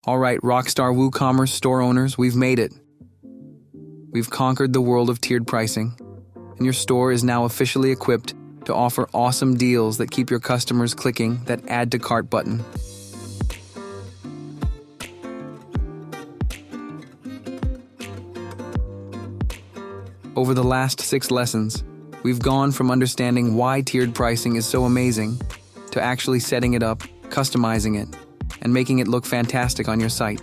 All right, rockstar WooCommerce store owners, we've made it. We've conquered the world of tiered pricing, and your store is now officially equipped to offer awesome deals that keep your customers clicking that Add to Cart button. Over the last 6 lessons, we've gone from understanding why tiered pricing is so amazing to actually setting it up, customizing it, and making it look fantastic on your site.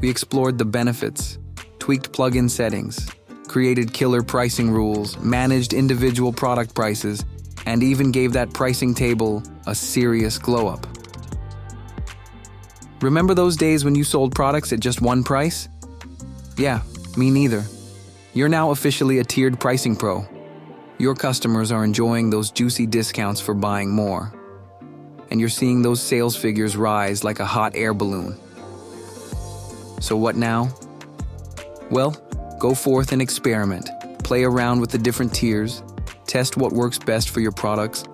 We explored the benefits, tweaked plugin settings, created killer pricing rules, managed individual product prices, and even gave that pricing table a serious glow-up. Remember those days when you sold products at just one price? Yeah, me neither. You're now officially a tiered pricing pro. Your customers are enjoying those juicy discounts for buying more. And you're seeing those sales figures rise like a hot air balloon. So what now? Well, go forth and experiment. Play around with the different tiers, test what works best for your products,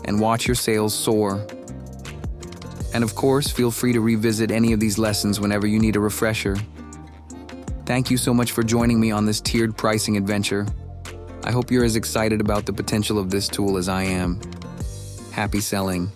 and watch your sales soar. And of course, feel free to revisit any of these lessons whenever you need a refresher. Thank you so much for joining me on this tiered pricing adventure. I hope you're as excited about the potential of this tool as I am. Happy selling.